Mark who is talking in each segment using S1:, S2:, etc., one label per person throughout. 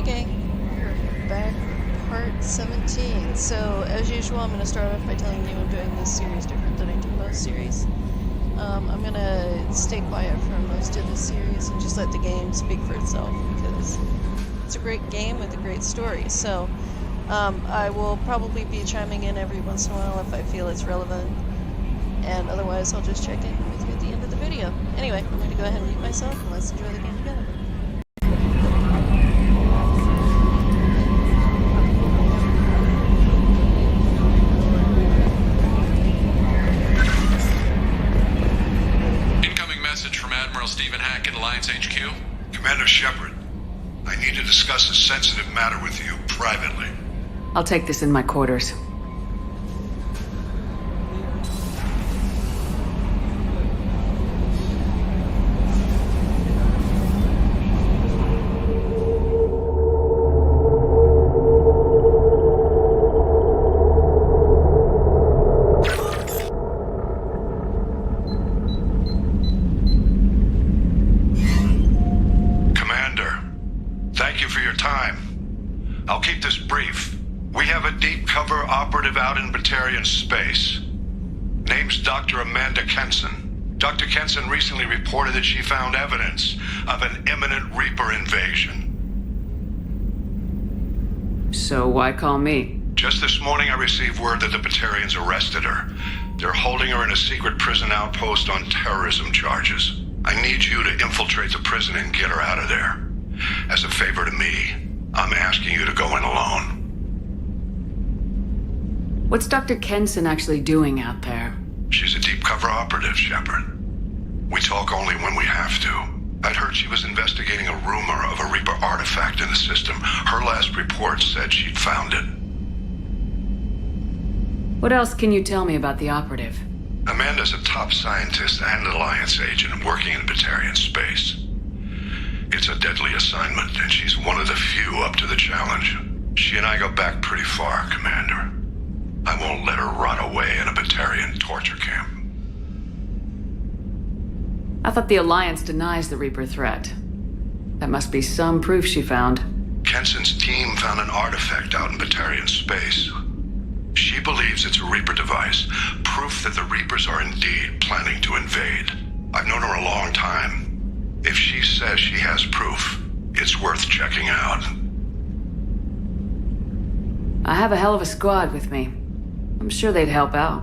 S1: gang, we're back with part 17. So, as usual, I'm going to start off by telling you I'm doing this series different than I do most series. I'm going to stay quiet for most of the series and just let the game speak for itself, because it's a great game with a great story. So, I will probably be chiming in every once in a while if I feel it's relevant, and otherwise I'll just check in with you at the end of the video. Anyway, I'm going to go ahead and mute myself, and let's enjoy the game together.
S2: Stephen Hackett, Alliance HQ.
S3: Commander Shepard, I need to discuss a sensitive matter with you privately.
S4: I'll take this in my quarters.
S3: I'll keep this brief. We have a deep cover operative out in Batarian space. Name's Dr. Amanda Kenson. Dr. Kenson recently reported that she found evidence of an imminent Reaper invasion.
S4: So why call me?
S3: Just this morning I received word that the Batarians arrested her. They're holding her in a secret prison outpost on terrorism charges. I need you to infiltrate the prison and get her out of there. As a favor to me, I'm asking you to go in alone.
S4: What's Dr. Kenson actually doing out there?
S3: She's a deep cover operative, Shepard. We talk only when we have to. I'd heard she was investigating a rumor of a Reaper artifact in the system. Her last report said she'd found it.
S4: What else can you tell me about the operative?
S3: Amanda's a top scientist and Alliance agent working in Batarian space. It's a deadly assignment, and she's one of the few up to the challenge. She and I go back pretty far, Commander. I won't let her rot away in a Batarian torture camp.
S4: I thought the Alliance denies the Reaper threat. That must be some proof she found.
S3: Kenson's team found an artifact out in Batarian space. She believes it's a Reaper device, proof that the Reapers are indeed planning to invade. I've known her a long time. If she says she has proof, it's worth checking out.
S4: I have a hell of a squad with me. I'm sure they'd help out.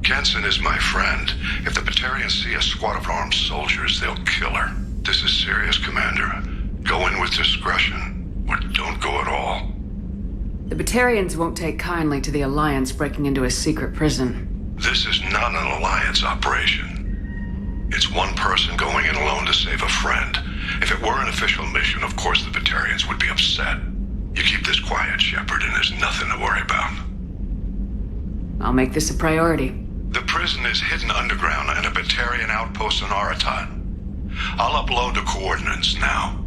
S3: Kenson is my friend. If the Batarians see a squad of armed soldiers, they'll kill her. This is serious, Commander. Go in with discretion, or don't go at all.
S4: The Batarians won't take kindly to the Alliance breaking into a secret prison.
S3: This is not an Alliance operation. It's one person going in alone to save a friend. If it were an official mission, of course the Batarians would be upset. You keep this quiet, Shepard, and there's nothing to worry about.
S4: I'll make this a priority.
S3: The prison is hidden underground in a Batarian outpost on Aratat. I'll upload the coordinates now.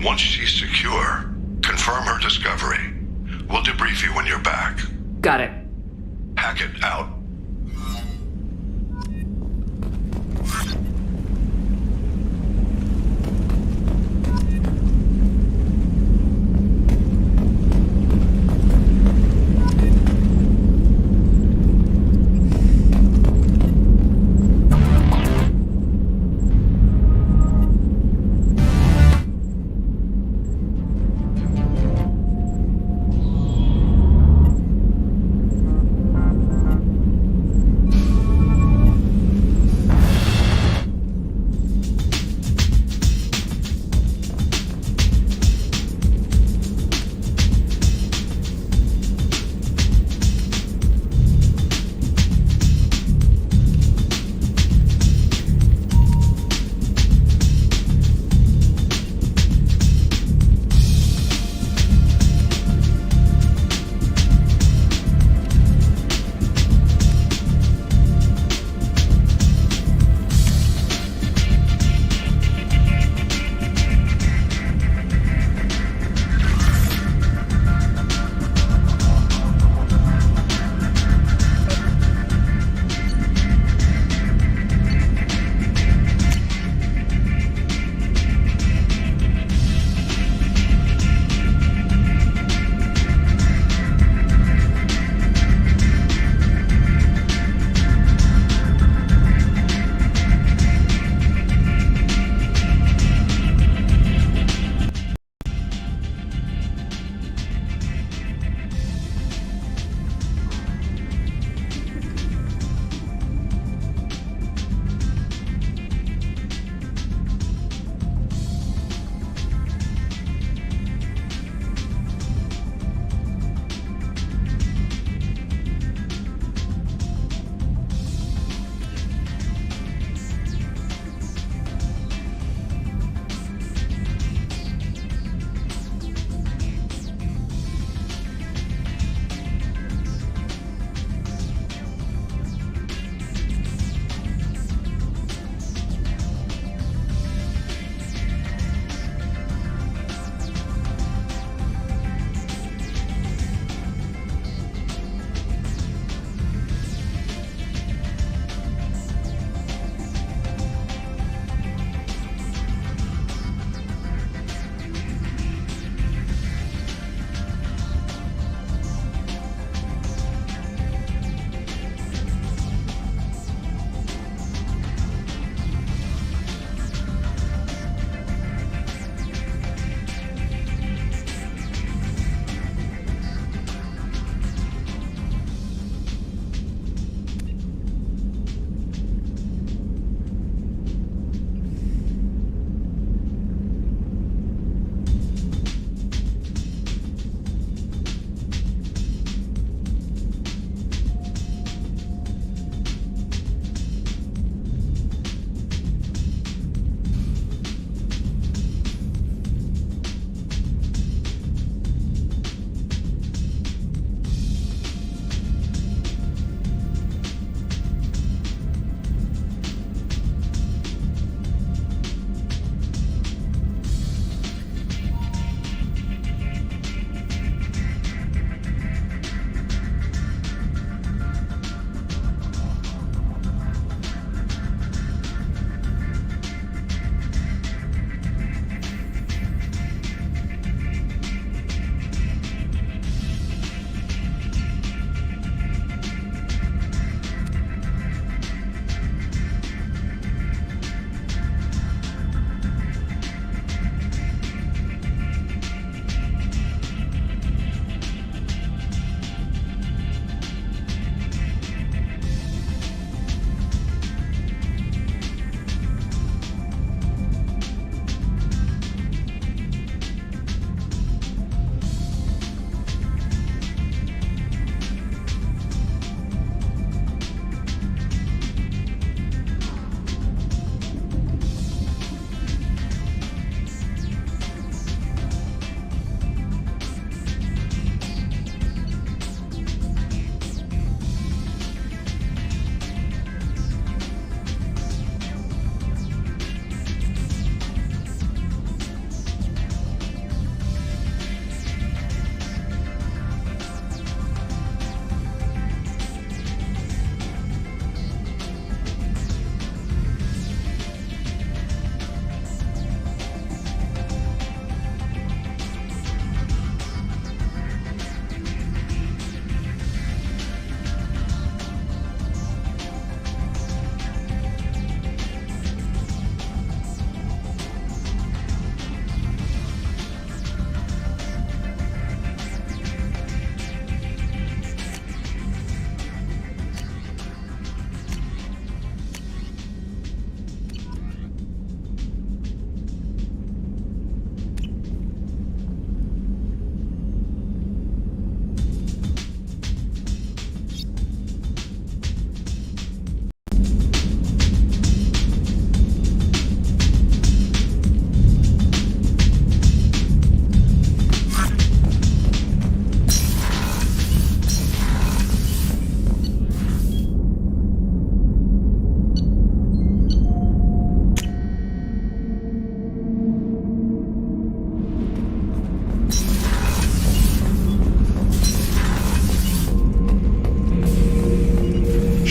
S3: Once she's secure, confirm her discovery. We'll debrief you when you're back.
S4: Got it.
S3: Hackett out.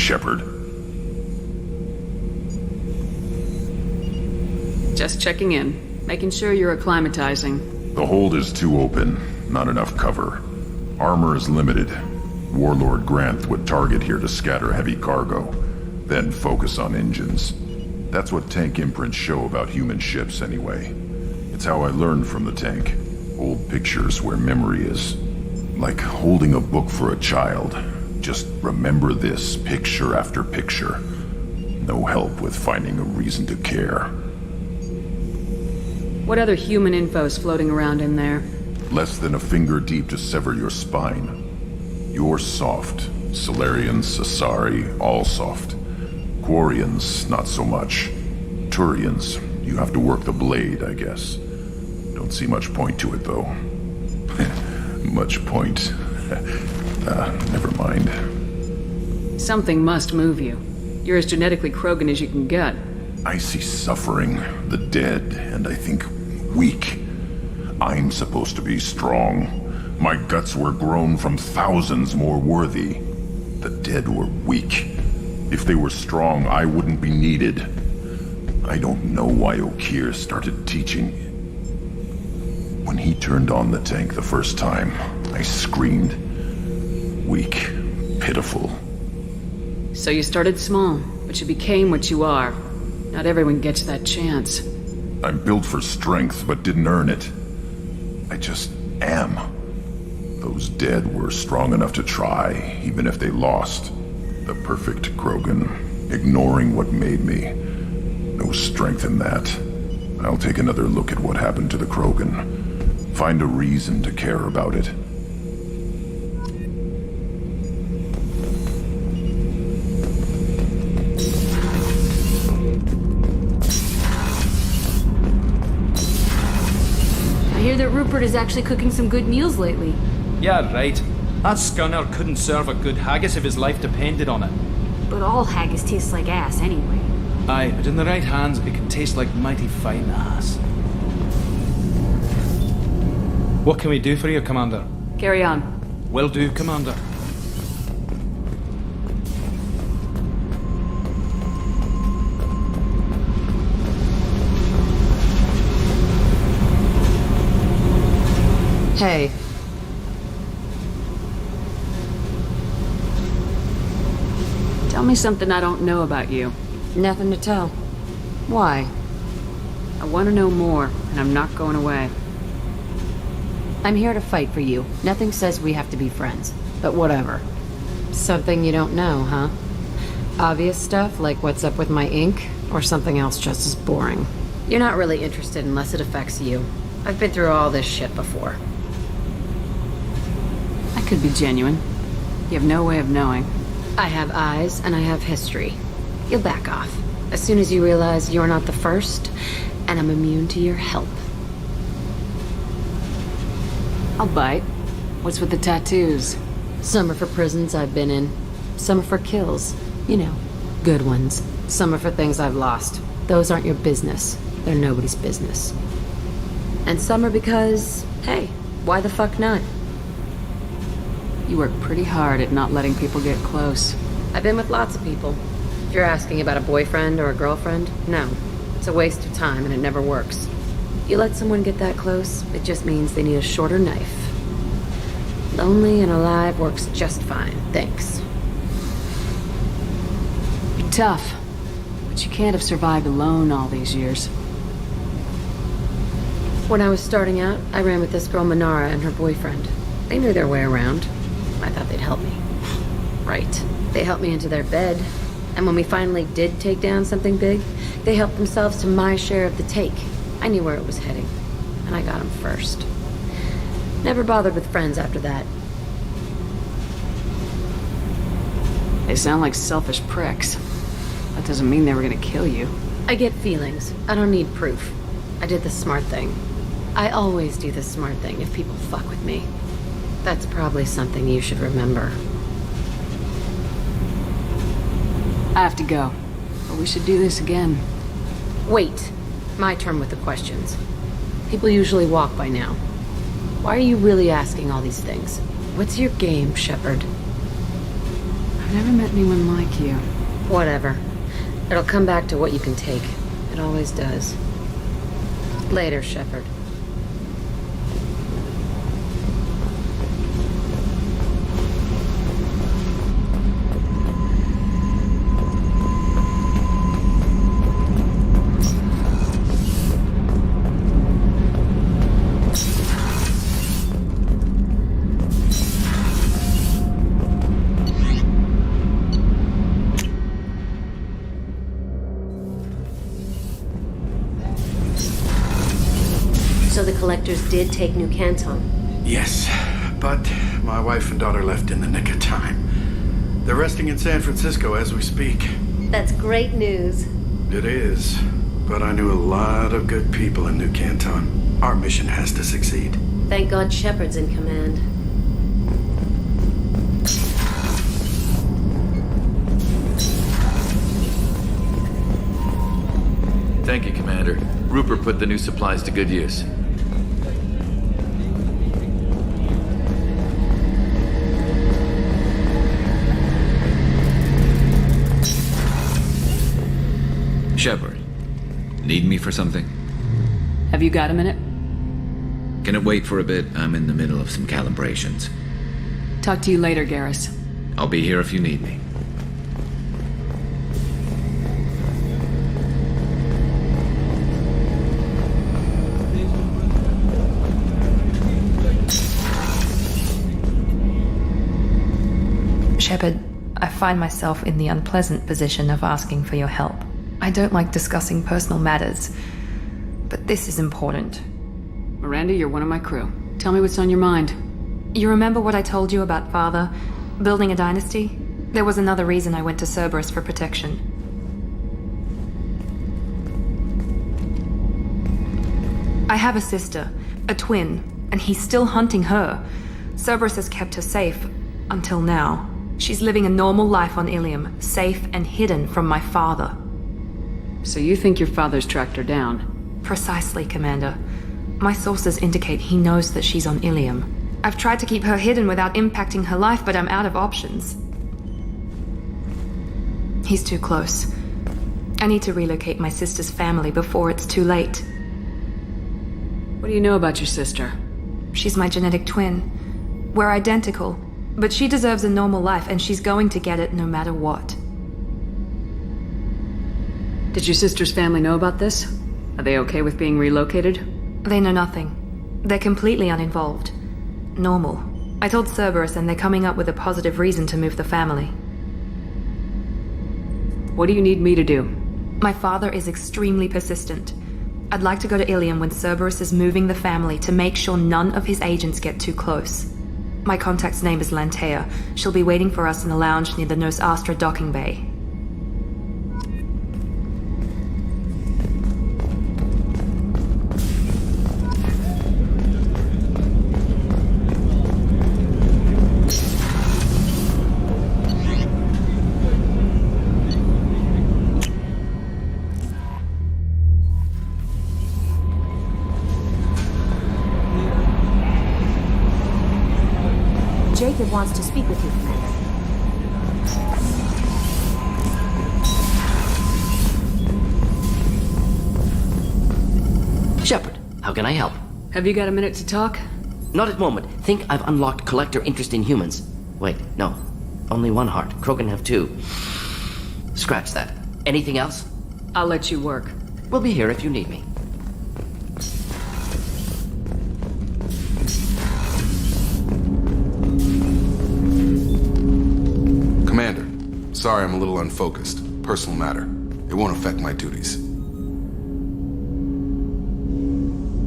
S5: Shepard.
S4: Just checking in, making sure you're acclimatizing.
S5: The hold is too open, not enough cover. Armor is limited. Warlord Granth would target here to scatter heavy cargo, then focus on engines. That's what tank imprints show about human ships anyway. It's how I learned from the tank. Old pictures where memory is. Like holding a book for a child. Just remember this picture after picture. No help with finding a reason to care.
S4: What other human info's floating around in there?
S5: Less than a finger deep to sever your spine. You're soft. Solarians, Asari, all soft. Quarians, not so much. Turians, you have to work the blade, I guess. Don't see much point to it, though. Much point. Never mind.
S4: Something must move you. You're as genetically Krogan as you can get.
S5: I see suffering, the dead, and I think weak. I'm supposed to be strong. My guts were grown from thousands more worthy. The dead were weak. If they were strong, I wouldn't be needed. I don't know why Okeer started teaching. When he turned on the tank the first time, I screamed. Weak, pitiful.
S4: So you started small, but you became what you are. Not everyone gets that chance.
S5: I'm built for strength, but didn't earn it. I just am. Those dead were strong enough to try, even if they lost. The perfect Krogan, ignoring what made me. No strength in that. I'll take another look at what happened to the Krogan. Find a reason to care about it.
S6: I hear that Rupert is actually cooking some good meals lately.
S7: Yeah, right. That scunner couldn't serve a good haggis if his life depended on it.
S6: But all haggis tastes like ass anyway.
S7: Aye, but in the right hands, it can taste like mighty fine ass. What can we do for you, Commander?
S4: Carry on.
S7: Will do, Commander.
S8: Hey.
S4: Tell me something I don't know about you.
S8: Nothing to tell. Why?
S4: I want to know more, and I'm not going away.
S8: I'm here to fight for you. Nothing says we have to be friends. But whatever. Something you don't know, huh? Obvious stuff, like what's up with my ink, or something else just as boring? You're not really interested unless it affects you. I've been through all this shit before.
S4: I could be genuine. You have no way of knowing.
S8: I have eyes, and I have history. You'll back off. As soon as you realize you're not the first, and I'm immune to your help.
S4: I'll bite. What's with the tattoos?
S8: Some are for prisons I've been in. Some are for kills. You know, good ones. Some are for things I've lost. Those aren't your business. They're nobody's business. And some are because, hey, why the fuck not?
S4: You work pretty hard at not letting people get close.
S8: I've been with lots of people. If you're asking about a boyfriend or a girlfriend, no. It's a waste of time and it never works. You let someone get that close, it just means they need a shorter knife. Lonely and alive works just fine, thanks.
S4: You're tough, but you can't have survived alone all these years.
S8: When I was starting out, I ran with this girl Manara and her boyfriend. They knew their way around. I thought they'd help me. Right. They helped me into their bed. And when we finally did take down something big, they helped themselves to my share of the take. I knew where it was heading. And I got them first. Never bothered with friends after that.
S4: They sound like selfish pricks. That doesn't mean they were gonna kill you.
S8: I get feelings. I don't need proof. I did the smart thing. I always do the smart thing if people fuck with me. That's probably something you should remember.
S4: I have to go, but we should do this again.
S8: Wait. My turn with the questions. People usually walk by now. Why are you really asking all these things? What's your game, Shepard?
S4: I've never met anyone like you.
S8: Whatever. It'll come back to what you can take. It always does. Later, Shepard.
S9: So the collectors did take New Canton.
S10: Yes, but my wife and daughter left in the nick of time. They're resting in San Francisco as we speak.
S9: That's great news.
S10: It is, but I knew a lot of good people in New Canton. Our mission has to succeed.
S9: Thank God Shepard's in command.
S11: Thank you, Commander. Rupert put the new supplies to good use.
S12: Shepard, need me for something?
S4: Have you got a minute?
S12: Can it wait for a bit? I'm in the middle of some calibrations.
S4: Talk to you later, Garrus.
S12: I'll be here if you need me.
S13: Shepard, I find myself in the unpleasant position of asking for your help. I don't like discussing personal matters, but this is important.
S4: Miranda, you're one of my crew. Tell me what's on your mind.
S13: You remember what I told you about Father? Building a dynasty? There was another reason I went to Cerberus for protection. I have a sister, a twin, and he's still hunting her. Cerberus has kept her safe, until now. She's living a normal life on Ilium, safe and hidden from my father.
S4: So you think your father's tracked her down?
S13: Precisely, Commander. My sources indicate he knows that she's on Ilium. I've tried to keep her hidden without impacting her life, but I'm out of options. He's too close. I need to relocate my sister's family before it's too late.
S4: What do you know about your sister?
S13: She's my genetic twin. We're identical, but she deserves a normal life, and she's going to get it no matter what.
S4: Did your sister's family know about this? Are they okay with being relocated?
S13: They know nothing. They're completely uninvolved. Normal. I told Cerberus, and they're coming up with a positive reason to move the family.
S4: What do you need me to do?
S13: My father is extremely persistent. I'd like to go to Ilium when Cerberus is moving the family to make sure none of his agents get too close. My contact's name is Lantea. She'll be waiting for us in the lounge near the Nos Astra docking bay.
S6: Jacob wants to speak with you, Commander.
S14: Shepard, how can I help?
S4: Have you got a minute to talk?
S14: Not at the moment. Think I've unlocked collector interest in humans. Wait, no. Only one heart. Krogan have two. Scratch that. Anything else?
S4: I'll let you work.
S14: We'll be here if you need me.
S15: Commander, sorry I'm a little unfocused. Personal matter. It won't affect my duties.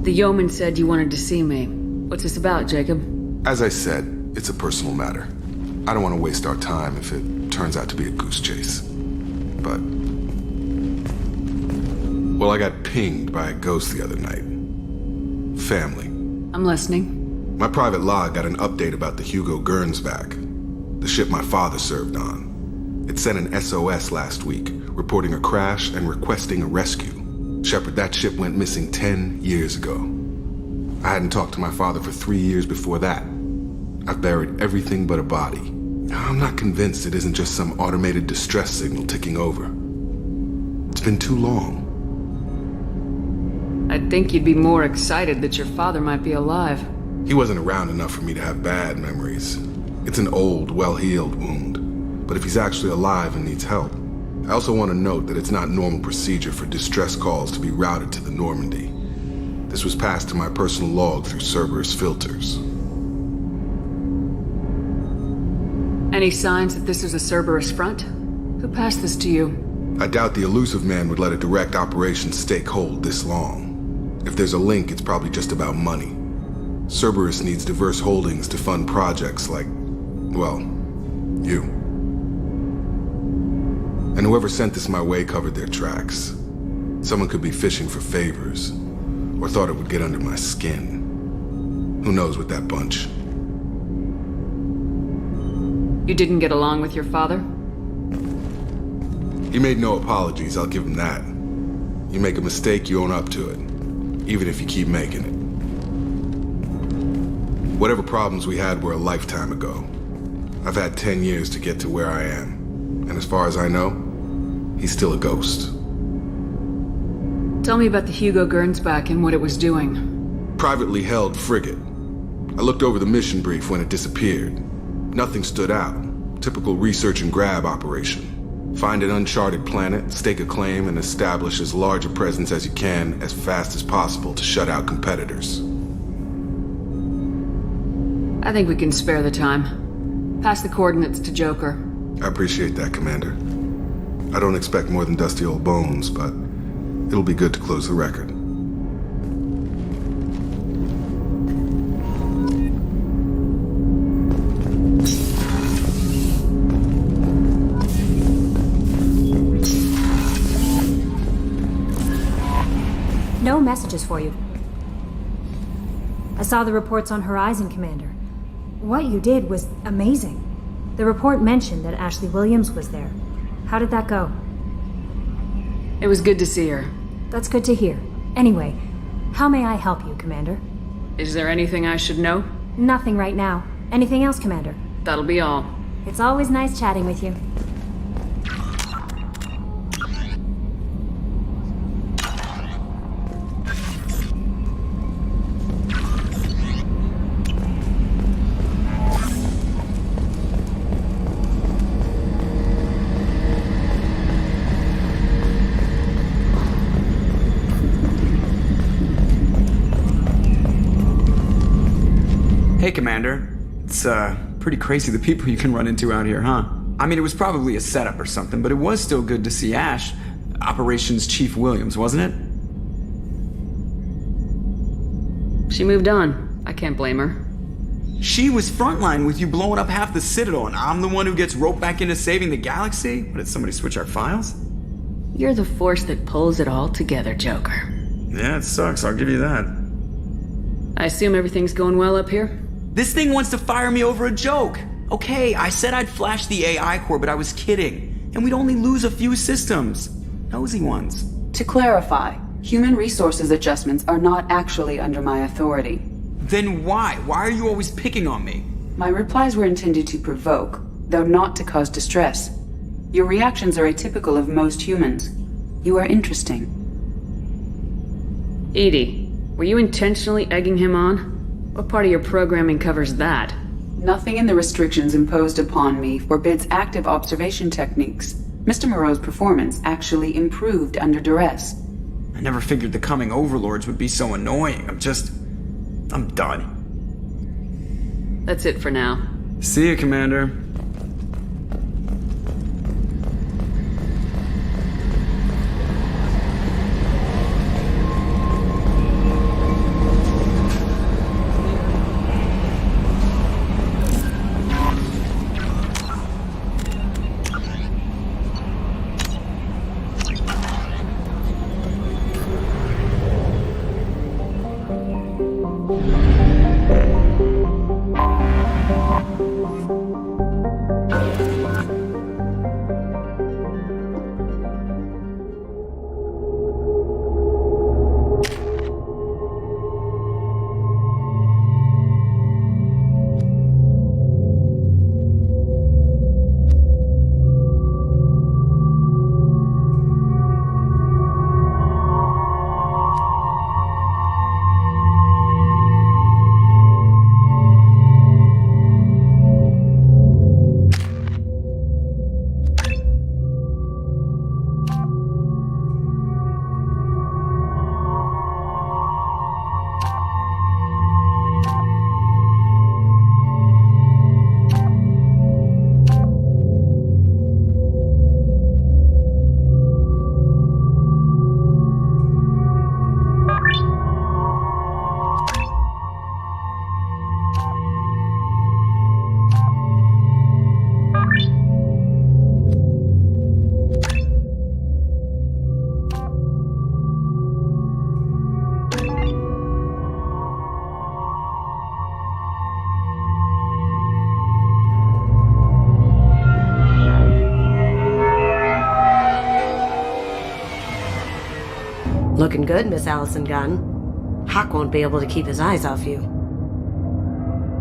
S4: The yeoman said you wanted to see me. What's this about, Jacob?
S15: As I said, it's a personal matter. I don't want to waste our time if it turns out to be a goose chase. But... well, I got pinged by a ghost the other night. Family.
S4: I'm listening.
S15: My private log got an update about the Hugo Gernsback, the ship my father served on. It sent an SOS last week, reporting a crash and requesting a rescue. Shepard, that ship went missing 10 years ago. I hadn't talked to my father for 3 years before that. I've buried everything but a body. I'm not convinced it isn't just some automated distress signal ticking over. It's been too long.
S4: I'd think you'd be more excited that your father might be alive.
S15: He wasn't around enough for me to have bad memories. It's an old, well-healed wound. But if he's actually alive and needs help, I also want to note that it's not normal procedure for distress calls to be routed to the Normandy. This was passed to my personal log through Cerberus filters.
S4: Any signs that this is a Cerberus front? Who passed this to you?
S15: I doubt the elusive man would let a direct operations stake hold this long. If there's a link, it's probably just about money. Cerberus needs diverse holdings to fund projects like, well, you. And whoever sent this my way covered their tracks. Someone could be fishing for favors, or thought it would get under my skin. Who knows with that bunch?
S4: You didn't get along with your father?
S15: He made no apologies, I'll give him that. You make a mistake, you own up to it, even if you keep making it. Whatever problems we had were a lifetime ago. I've had 10 years to get to where I am. And as far as I know, he's still a ghost.
S4: Tell me about the Hugo Gernsback and what it was doing.
S15: Privately held frigate. I looked over the mission brief when it disappeared. Nothing stood out. Typical research and grab operation. Find an uncharted planet, stake a claim, and establish as large a presence as you can as fast as possible to shut out competitors.
S4: I think we can spare the time. Pass the coordinates to Joker.
S15: I appreciate that, Commander. I don't expect more than dusty old bones, but it'll be good to close the record.
S16: No messages for you. I saw the reports on Horizon, Commander. What you did was amazing. The report mentioned that Ashley Williams was there. How did that go?
S4: It was good to see her.
S16: That's good to hear. Anyway, how may I help you, Commander?
S4: Is there anything I should know?
S16: Nothing right now. Anything else, Commander?
S4: That'll be all.
S16: It's always nice chatting with you.
S17: Hey, Commander. It's, pretty crazy the people you can run into out here, huh? I mean, it was probably a setup or something, but it was still good to see Ash. Operations Chief Williams, wasn't it?
S4: She moved on. I can't blame her.
S17: She was frontline with you blowing up half the Citadel, and I'm the one who gets roped back into saving the galaxy? What, did somebody switch our files?
S4: You're the force that pulls it all together, Joker.
S17: Yeah, it sucks, I'll give you that.
S4: I assume everything's going well up here?
S17: This thing wants to fire me over a joke. Okay, I said I'd flash the AI core, but I was kidding. And we'd only lose a few systems. Nosy ones.
S4: To clarify, human resources adjustments are not actually under my authority.
S17: Then why? Why are you always picking on me?
S4: My replies were intended to provoke, though not to cause distress. Your reactions are atypical of most humans. You are interesting. Edie, were you intentionally egging him on? What part of your programming covers that? Nothing in the restrictions imposed upon me forbids active observation techniques. Mr. Moreau's performance actually improved under duress.
S17: I never figured the coming overlords would be so annoying. I'm done.
S4: That's it for now.
S17: See you, Commander.
S9: Looking good, Miss Allison Gunn. Hawk won't be able to keep his eyes off you.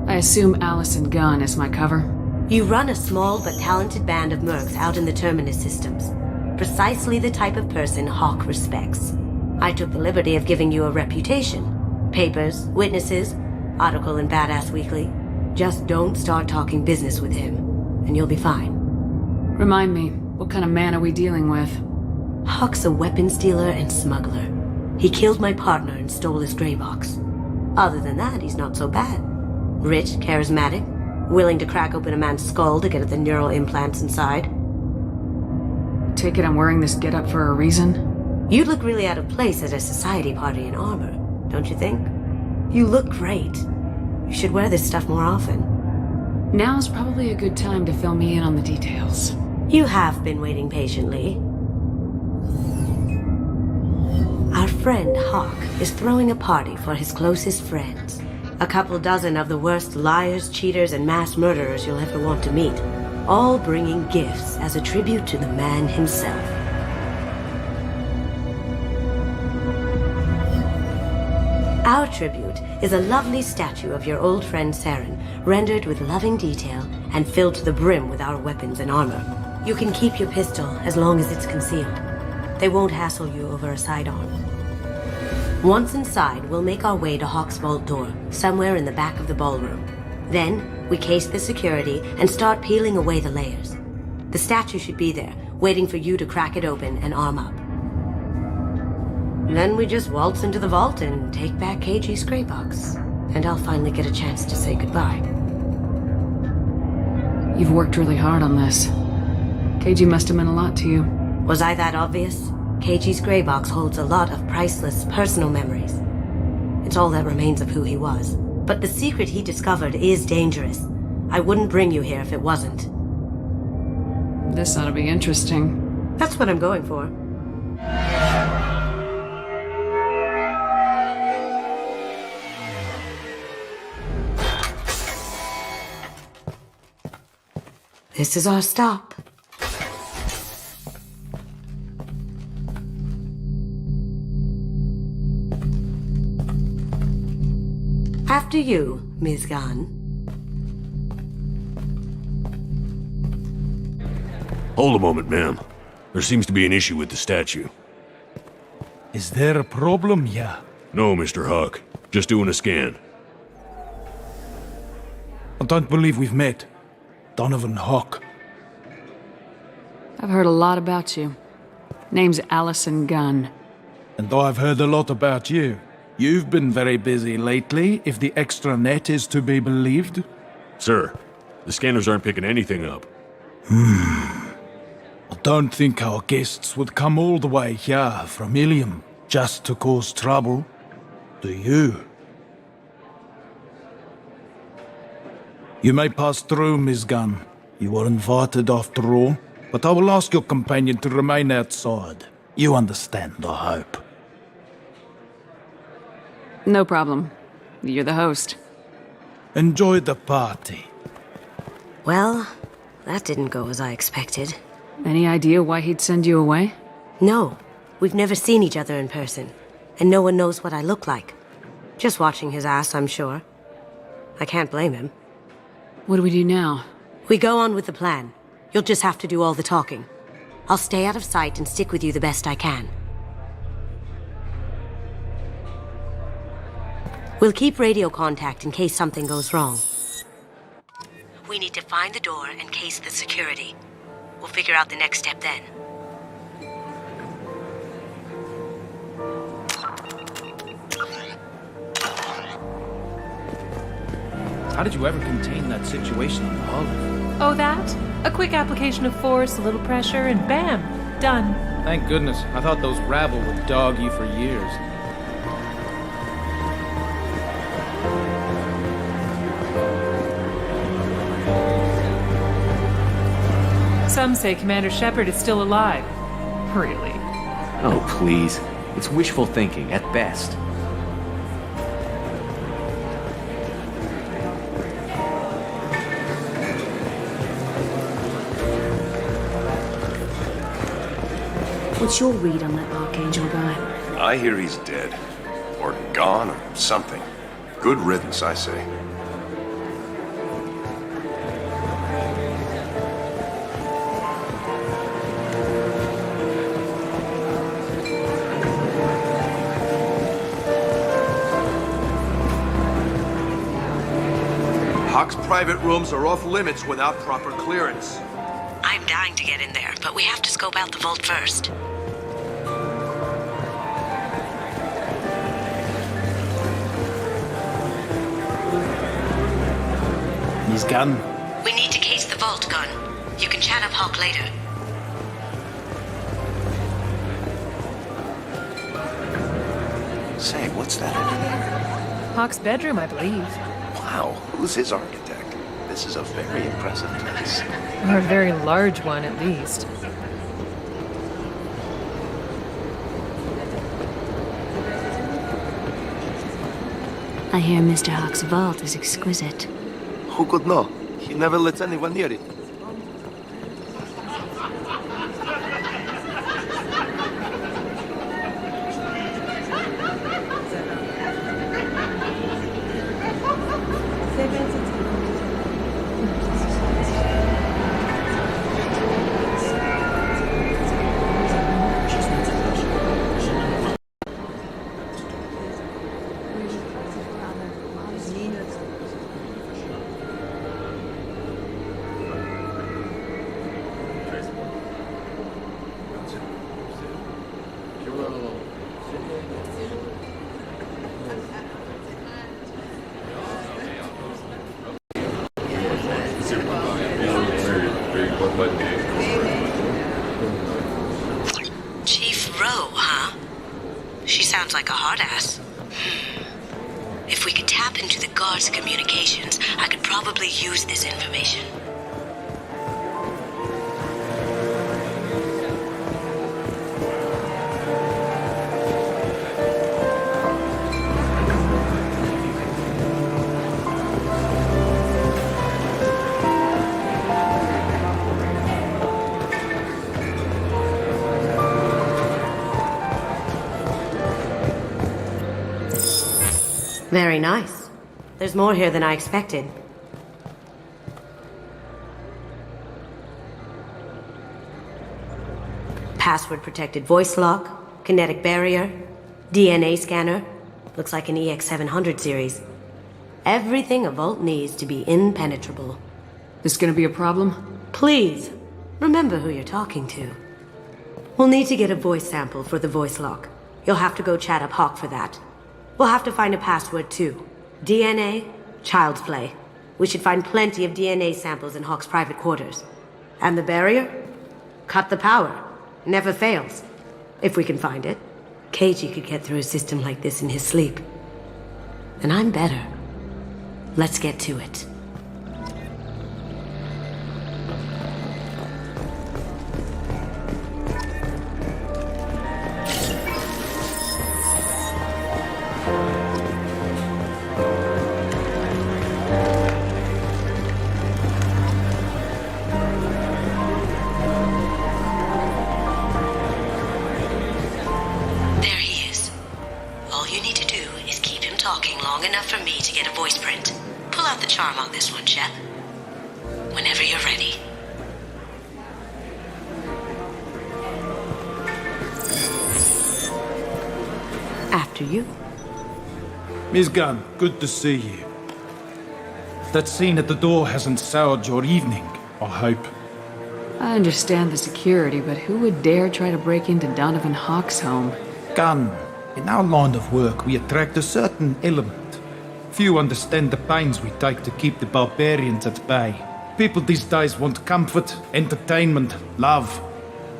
S4: I assume Allison Gunn is my cover?
S9: You run a small but talented band of mercs out in the Terminus systems. Precisely the type of person Hawk respects. I took the liberty of giving you a reputation. Papers, witnesses, article in Badass Weekly. Just don't start talking business with him, and you'll be fine.
S4: Remind me, what kind of man are we dealing with?
S9: Hawk's a weapons dealer and smuggler. He killed my partner and stole his gray box. Other than that, he's not so bad. Rich, charismatic, willing to crack open a man's skull to get at the neural implants inside.
S4: Take it I'm wearing this getup for a reason?
S9: You'd look really out of place at a society party in armor, don't you think? You look great. You should wear this stuff more often.
S4: Now's probably a good time to fill me in on the details.
S9: You have been waiting patiently. Our friend Hawk is throwing a party for his closest friends. A couple dozen of the worst liars, cheaters, and mass murderers you'll ever want to meet. All bringing gifts as a tribute to the man himself. Our tribute is a lovely statue of your old friend Saren, rendered with loving detail and filled to the brim with our weapons and armor. You can keep your pistol as long as it's concealed. They won't hassle you over a sidearm. Once inside, we'll make our way to Hawk's vault door, somewhere in the back of the ballroom. Then, we case the security and start peeling away the layers. The statue should be there, waiting for you to crack it open and arm up. Then we just waltz into the vault and take back KG's gray box. And I'll finally get a chance to say goodbye.
S4: You've worked really hard on this. KG must have meant a lot to you.
S9: Was I that obvious? KG's gray box holds a lot of priceless personal memories. It's all that remains of who he was. But the secret he discovered is dangerous. I wouldn't bring you here if it wasn't.
S4: This ought to be interesting.
S9: That's what I'm going for. This is our stop. After you, Ms. Gunn.
S18: Hold a moment, ma'am. There seems to be an issue with the statue.
S19: Is there a problem, yeah?
S18: No, Mr. Huck. Just doing a scan.
S19: I don't believe we've met. Donovan Hawk.
S4: I've heard a lot about you. Name's Allison Gunn.
S19: And I've heard a lot about you. You've been very busy lately, if the extranet is to be believed.
S18: Sir, the scanners aren't picking anything up.
S19: I don't think our guests would come all the way here from Ilium just to cause trouble. Do you? You may pass through, Ms. Gunn. You were invited after all, but I will ask your companion to remain outside. You understand, I hope.
S4: No problem. You're the host.
S19: Enjoy the party.
S9: Well, that didn't go as I expected.
S4: Any idea why he'd send you away?
S9: No. We've never seen each other in person, and no one knows what I look like. Just watching his ass, I'm sure. I can't blame him.
S4: What do we do now?
S9: We go on with the plan. You'll just have to do all the talking. I'll stay out of sight and stick with you the best I can. We'll keep radio contact in case something goes wrong. We need to find the door and case the security. We'll figure out the next step then.
S7: How did you ever contain that situation on the Olive?
S20: Oh, that? A quick application of force, a little pressure, and bam! Done.
S7: Thank goodness. I thought those rabble would dog you for years.
S20: Some say Commander Shepard is still alive. Really?
S11: Oh, please. It's wishful thinking, at best.
S16: What's your read on that Archangel guy?
S21: I hear he's dead. Or gone, or something. Good riddance, I say.
S22: Hawk's private rooms are off limits without proper clearance.
S9: I'm dying to get in there, but we have to scope out the vault first.
S19: His gun.
S9: We need to case the vault gun. You can chat up Hawk later.
S21: Say, what's that in here?
S13: Hawk's bedroom, I believe.
S21: Wow, who's his architect? This is a very impressive place.
S13: Or a very large one, at least.
S23: I hear Mr. Hawk's vault is exquisite.
S21: Who could know? He never lets anyone near it.
S9: Chief Rowe, huh? She sounds like a hard ass. If we could tap into the guard's communications, I could probably use this information. Very nice. There's more here than I expected. Password-protected voice lock, kinetic barrier, DNA scanner. Looks like an EX700 series. Everything a vault needs to be impenetrable.
S4: This gonna be a problem?
S9: Please, remember who you're talking to. We'll need to get a voice sample for the voice lock. You'll have to go chat up Hawk for that. We'll have to find a password too. DNA, child's play. We should find plenty of DNA samples in Hawk's private quarters. And the barrier? Cut the power. Never fails. If we can find it. KG could get through a system like this in his sleep. And I'm better. Let's get to it. For me to get a voice print. Pull out the charm on this one, Shep. Whenever you're ready. After you.
S19: Miss Gunn, good to see you. That scene at the door hasn't soured your evening, I hope.
S4: I understand the security, but who would dare try to break into Donovan Hawk's home?
S19: Gunn, in our line of work, we attract a certain element. Few understand the pains we take to keep the barbarians at bay. People these days want comfort, entertainment, love.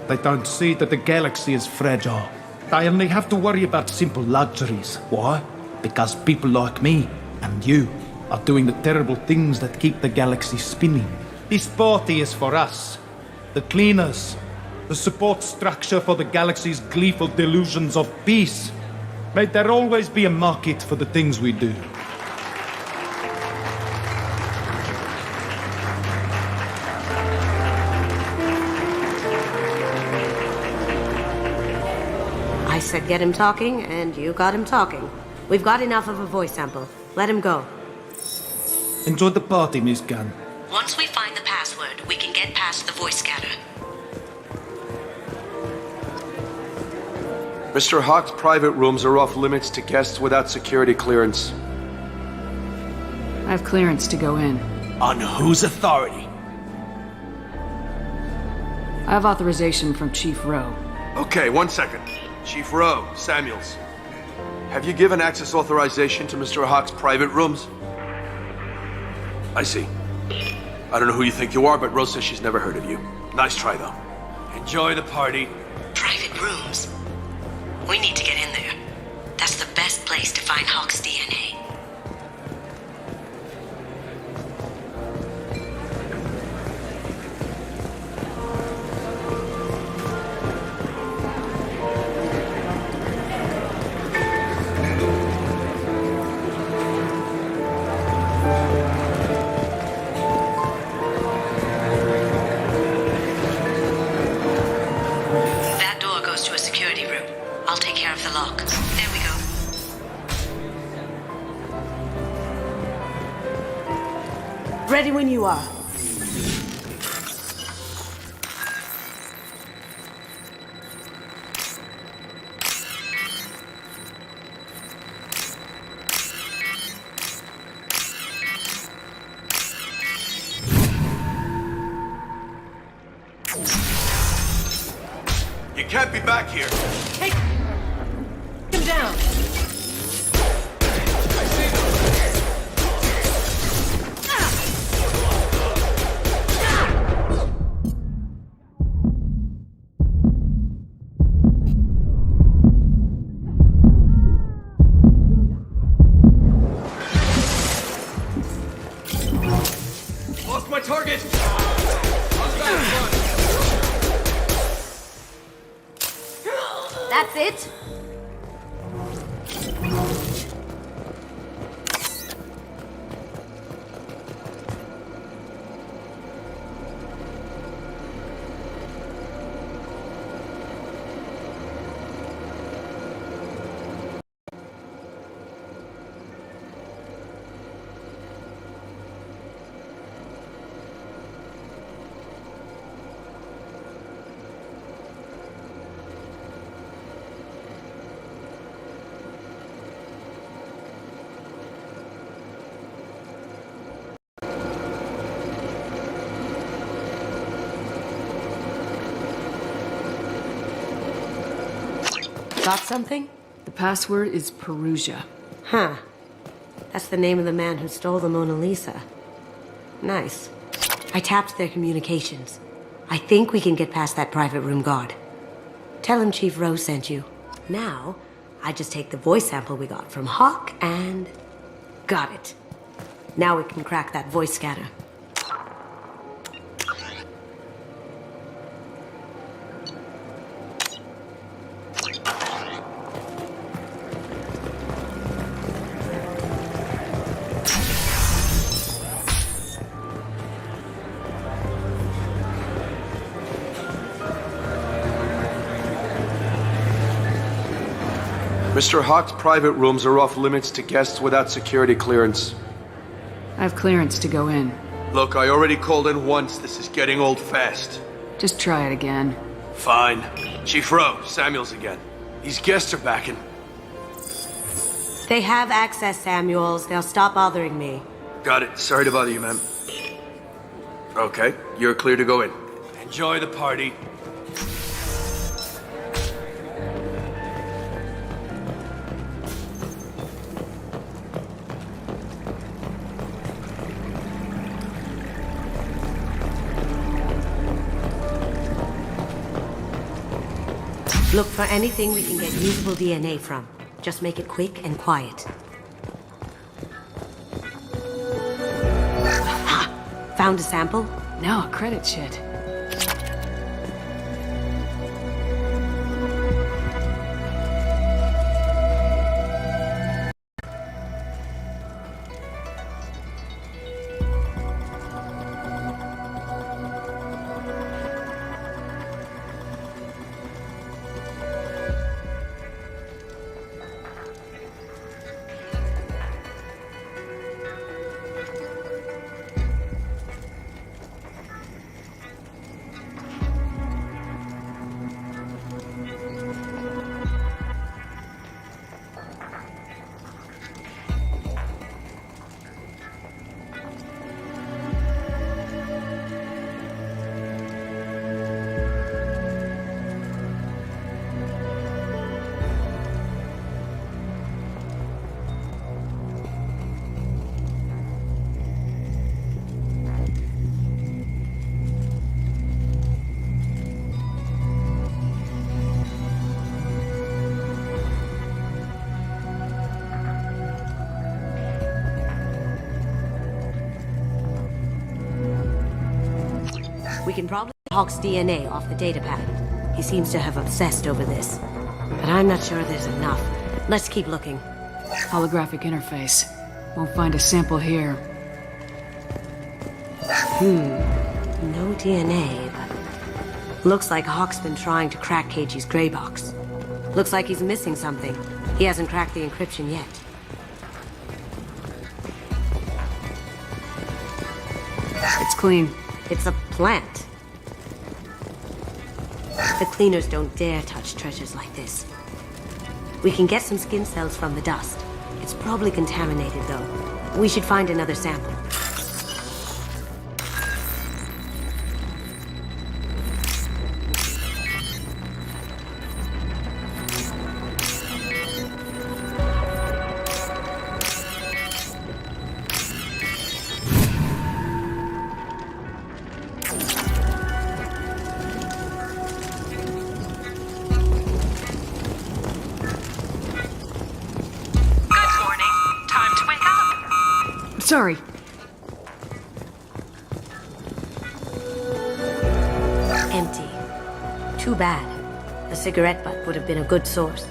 S19: They don't see that the galaxy is fragile. They only have to worry about simple luxuries. Why? Because people like me and you are doing the terrible things that keep the galaxy spinning. This party is for us, the cleaners, the support structure for the galaxy's gleeful delusions of peace. May there always be a market for the things we do.
S9: I I said get him talking, and you got him talking. We've got enough of a voice sample. Let him go.
S19: Enjoy the party, Miss Gunn.
S9: Once we find the password, we can get past the voice scanner.
S22: Mr. Hawk's private rooms are off limits to guests without security clearance.
S4: I have clearance to go in.
S1: On whose authority?
S4: I have authorization from Chief Rowe.
S22: Okay, 1 second. Chief Rowe, Samuels. Have you given access authorization to Mr. Hawk's private rooms? I see. I don't know who you think you are, but Rose says she's never heard of you. Nice try, though. Enjoy the party.
S9: Private rooms. We need to get in there. That's the best place to find Hawk's DNA. That door goes to a security room. I'll take care of the lock. There we go. Ready when you are.
S22: You can't be back here.
S20: Take him down.
S22: Lost my target.
S9: That's it? Got something?
S4: The password is Perugia.
S9: Huh. That's the name of the man who stole the Mona Lisa. Nice. I tapped their communications. I think we can get past that private room guard. Tell him Chief Rowe sent you. Now, I just take the voice sample we got from Hawk and... got it. Now we can crack that voice scanner.
S22: Mr. Hawk's private rooms are off limits to guests without security clearance.
S4: I have clearance to go in.
S22: Look, I already called in once. This is getting old fast.
S4: Just try it again.
S22: Fine. Chief Rowe, Samuels again. These guests are backing.
S9: They have access, Samuels. They'll stop bothering me.
S22: Got it. Sorry to bother you, ma'am. Okay, you're clear to go in. Enjoy the party.
S9: Look for anything we can get usable DNA from. Just make it quick and quiet. Ha! Found a sample?
S4: No, credit shit.
S9: We can probably get Hawk's DNA off the datapad. He seems to have obsessed over this. But I'm not sure there's enough. Let's keep looking.
S4: Holographic interface. Won't find a sample here.
S9: No DNA, but... Looks like Hawk's been trying to crack KG's gray box. Looks like he's missing something. He hasn't cracked the encryption yet.
S4: It's clean.
S9: It's a plant. The cleaners don't dare touch treasures like this. We can get some skin cells from the dust. It's probably contaminated, though. We should find another sample.
S13: Sorry.
S9: Empty. Too bad. A cigarette butt would have been a good source.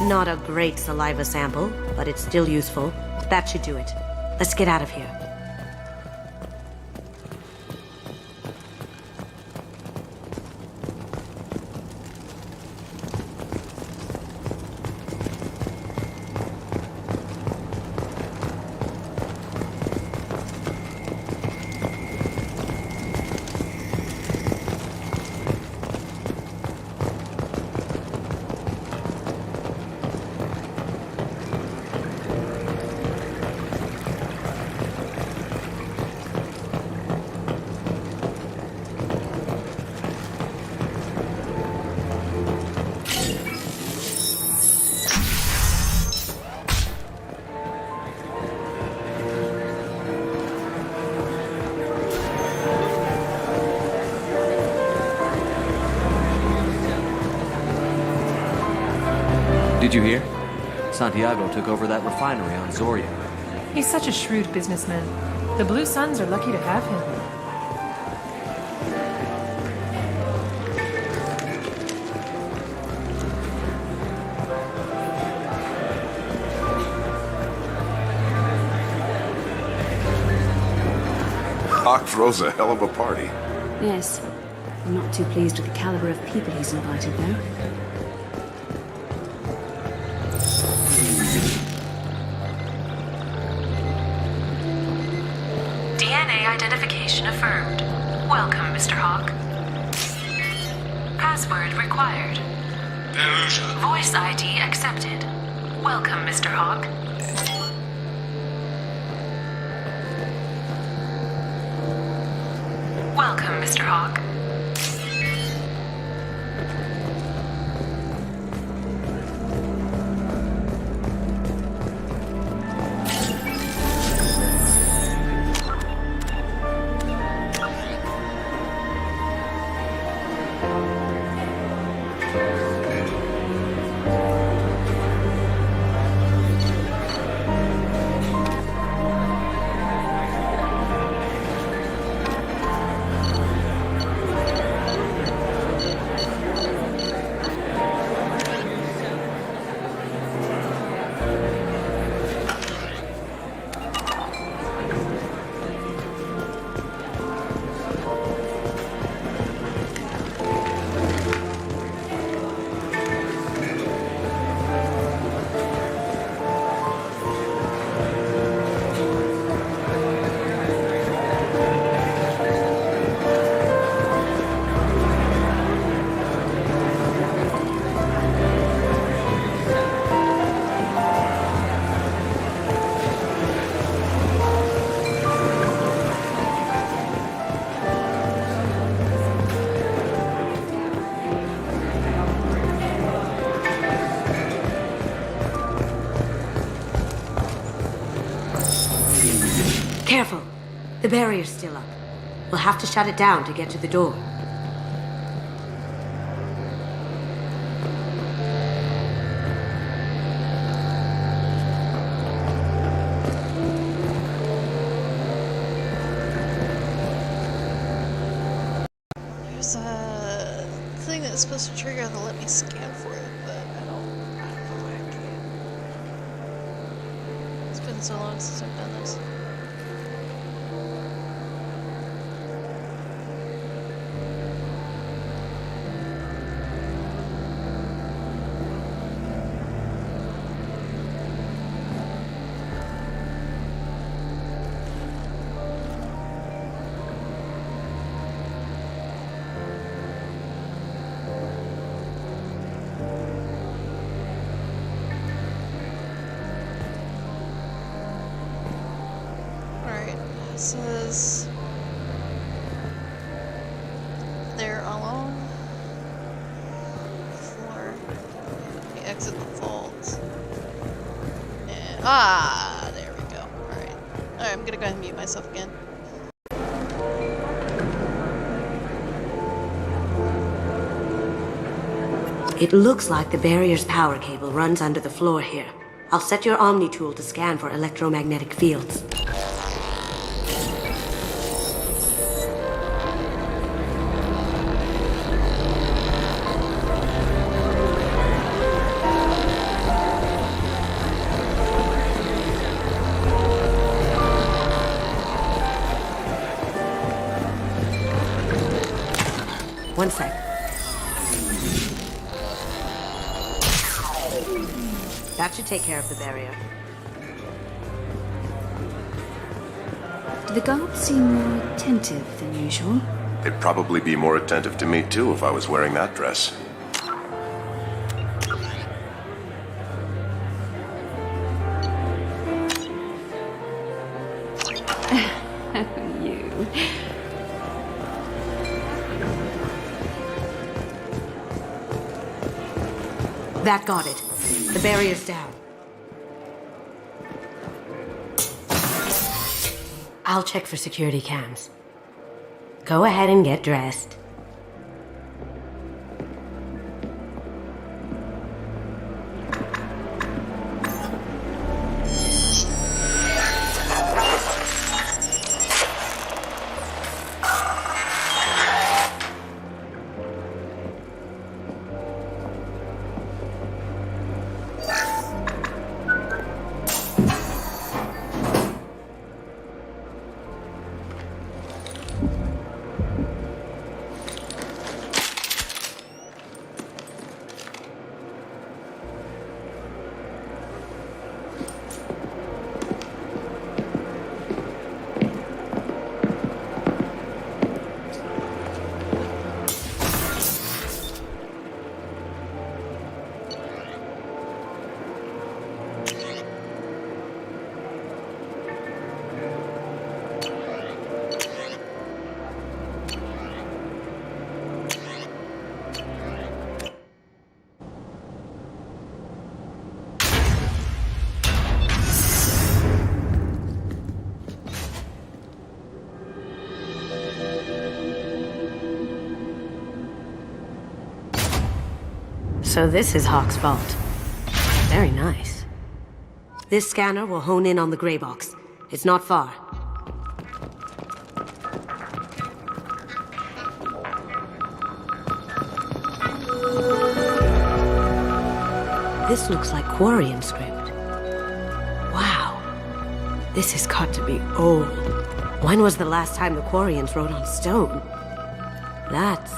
S9: Not a great saliva sample, but it's still useful. That should do it. Let's get out of here.
S2: Did you hear? Santiago took over that refinery on Zoria.
S20: He's such a shrewd businessman. The Blue Suns are lucky to have him.
S21: Hawk throws a hell of a party.
S23: Yes. I'm not too pleased with the caliber of people he's invited, though.
S3: DNA identification affirmed. Welcome, Mr. Hawk. Password required.
S21: Delusion.
S3: Voice ID accepted. Welcome, Mr. Hawk. Welcome, Mr. Hawk.
S9: Careful. The barrier's still up. We'll have to shut it down to get to the door.
S5: supposed to trigger to let me scan for it, but I don't know why I can't. It's been so long since I've done this. Says they're alone. Floor. We exit the vault. And there we go. Alright. Alright, I'm gonna go ahead and mute myself again.
S9: It looks like the barrier's power cable runs under the floor here. I'll set your Omni tool to scan for electromagnetic fields. One sec. That should take care of the barrier.
S23: Do the guards seem more attentive than usual?
S21: They'd probably be more attentive to me too if I was wearing that dress.
S23: You.
S9: That got it. The barrier's down. I'll check for security cams. Go ahead and get dressed. So this is Hawk's vault. Very nice. This scanner will hone in on the gray box. It's not far. This looks like Quarian script. Wow. This has got to be old. When was the last time the Quarians wrote on stone? That's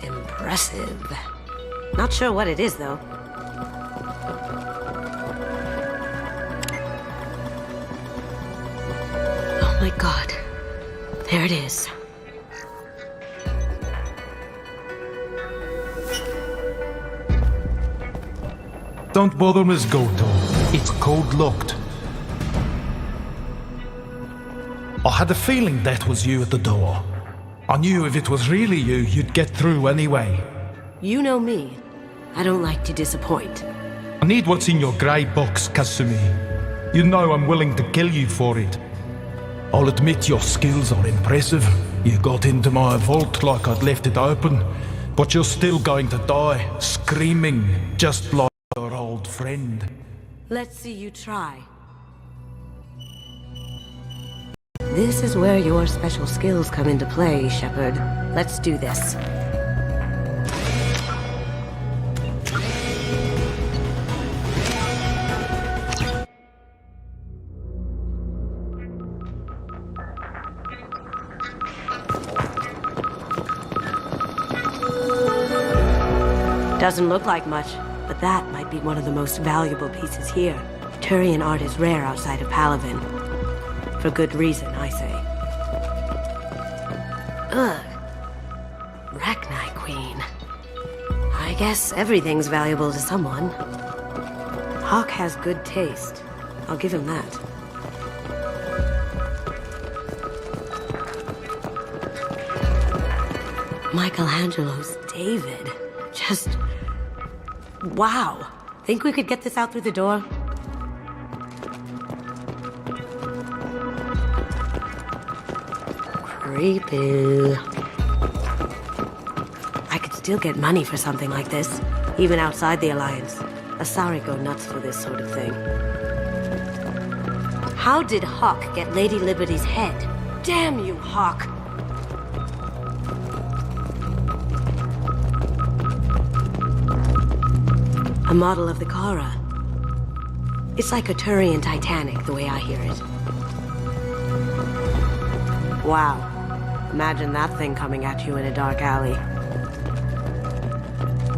S9: impressive. Not sure what it is, though. Oh my god. There it is.
S19: Don't bother, Miss Goto. It's code locked. I had a feeling that was you at the door. I knew if it was really you, you'd get through anyway.
S9: You know me. I don't like to disappoint.
S19: I need what's in your grey box, Kasumi. You know I'm willing to kill you for it. I'll admit your skills are impressive. You got into my vault like I'd left it open, but you're still going to die, screaming, just like your old friend.
S9: Let's see you try. This is where your special skills come into play, Shepard. Let's do this. Doesn't look like much, but that might be one of the most valuable pieces here. Turian art is rare outside of Palavin. For good reason, I say. Ugh. Rachni Queen. I guess everything's valuable to someone. Hawk has good taste. I'll give him that. Michelangelo's David. Just... wow. Think we could get this out through the door? Creepy. I could still get money for something like this, even outside the Alliance. Asari go nuts for this sort of thing. How did Hawk get Lady Liberty's head? Damn you, Hawk! A model of the Kara. It's like a Turian Titanic, the way I hear it. Wow. Imagine that thing coming at you in a dark alley.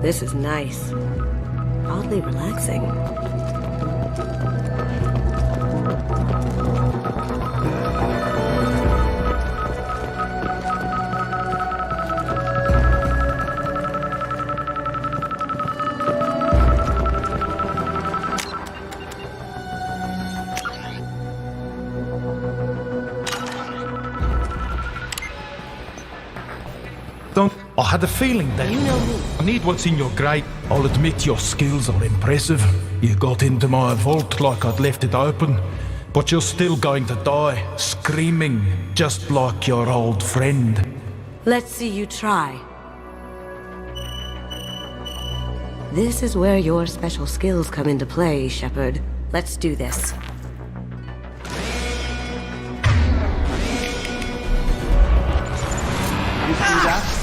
S9: This is nice. Oddly relaxing.
S19: I had a feeling that...
S9: You know me.
S19: I need what's in your grate. I'll admit your skills are impressive. You got into my vault like I'd left it open. But you're still going to die, screaming, just like your old friend.
S9: Let's see you try. This is where your special skills come into play, Shepard. Let's do this.
S1: You see that?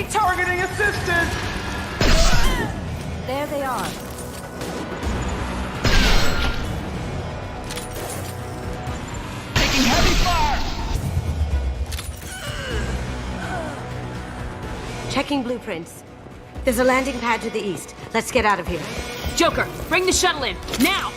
S1: Targeting assistance!
S16: There they are.
S1: Taking heavy fire!
S9: Checking blueprints. There's a landing pad to the east. Let's get out of here.
S20: Joker, bring the shuttle in, now!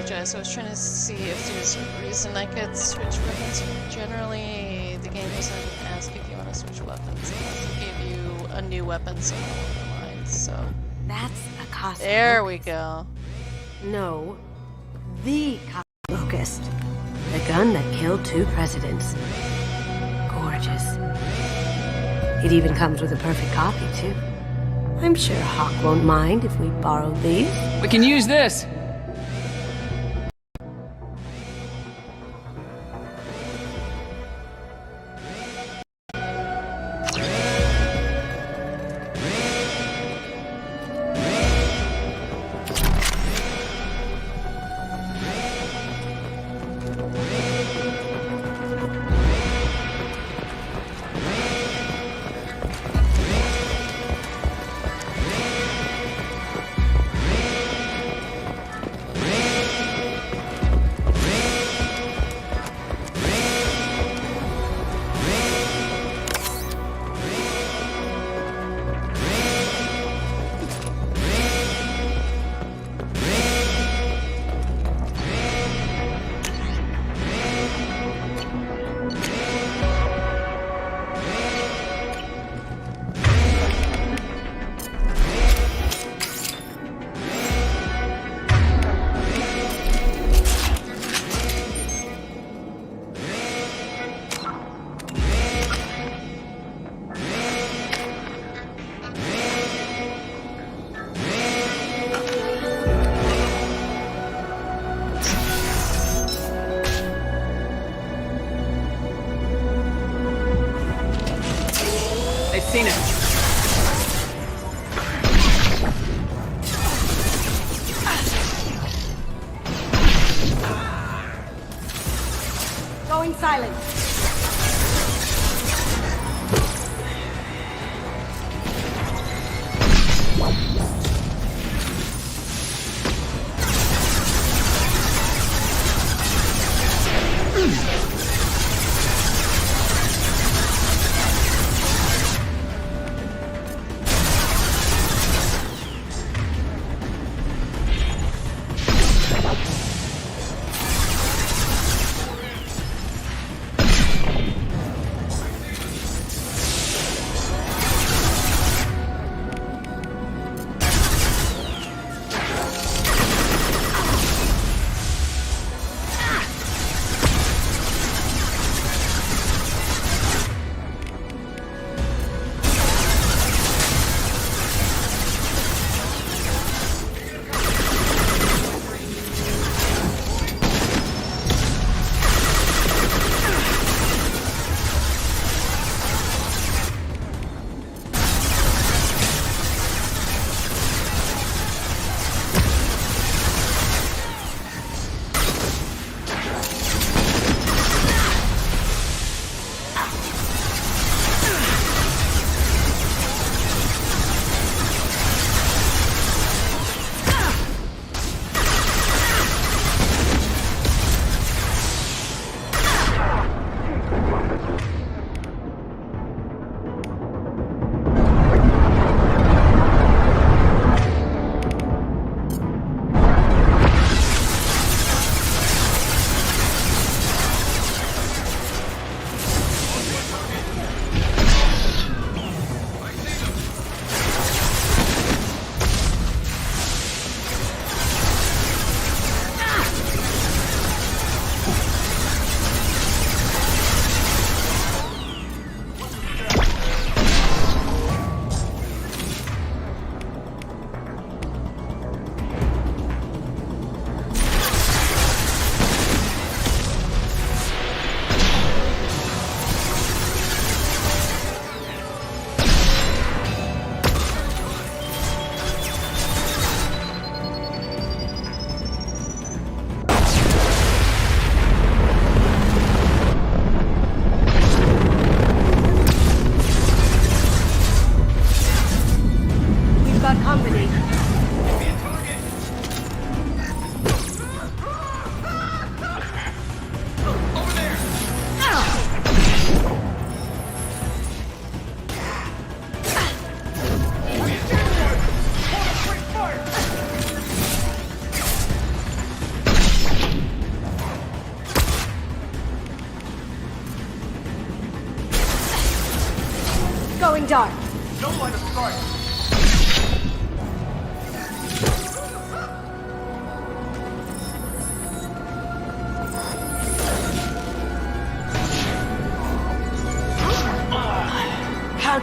S5: apologize. I was trying to see if there's a reason I could switch weapons. Generally, the game doesn't ask if you want to switch weapons. It has to give you a new weapon somewhere along the lines, so...
S9: That's a Casa
S5: There we
S9: Locust.
S5: go.
S9: No, the Casa Locust. The gun that killed 2 presidents. Gorgeous. It even comes with a perfect copy, too. I'm sure Hawk won't mind if we borrow these.
S1: We can use this. Seen it.
S9: Going silent.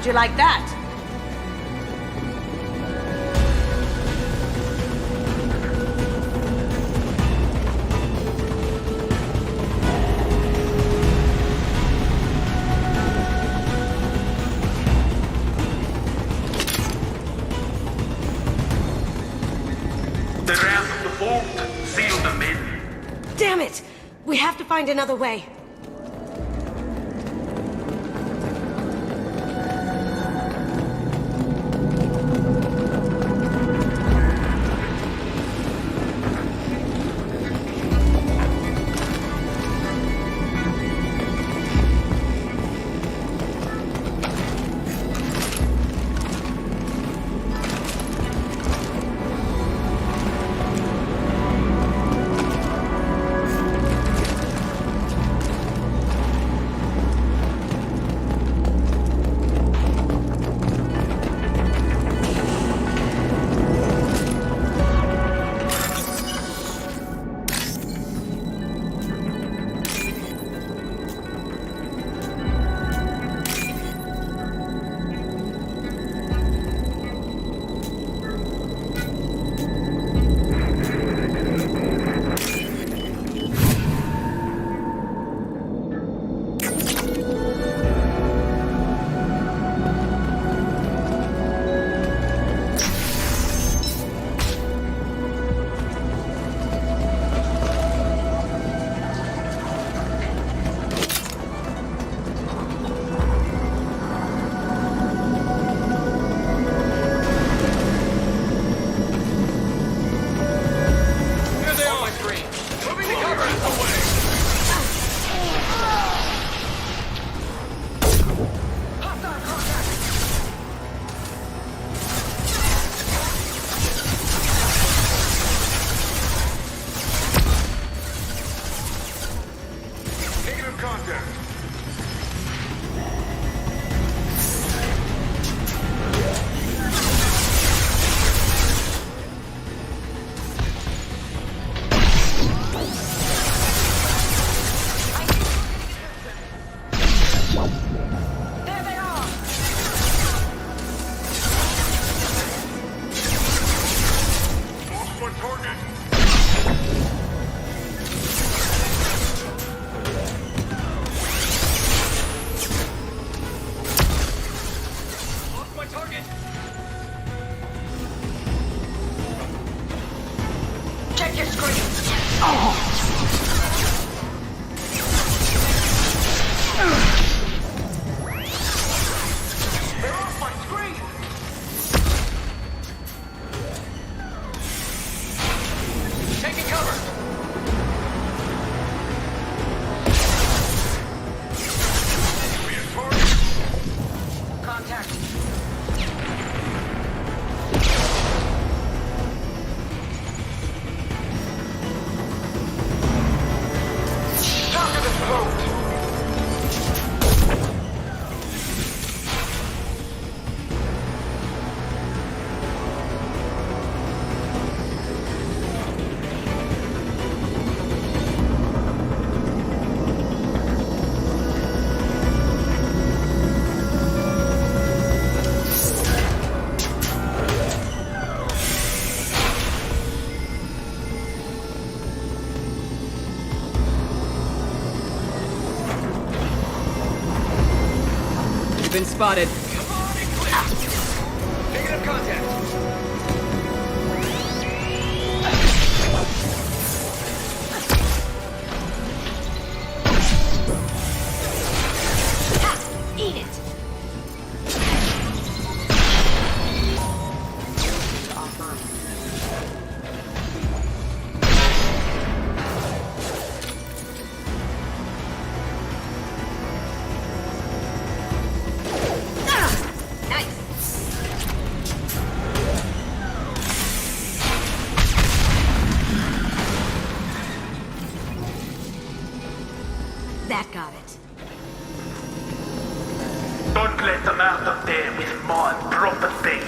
S9: you like that?
S8: The ramp of the vault. Seal them in.
S9: Damn it! We have to find another way.
S10: Been spotted.
S8: Negative contact.
S9: Eat it! That got it.
S8: Don't let them out of there with more property.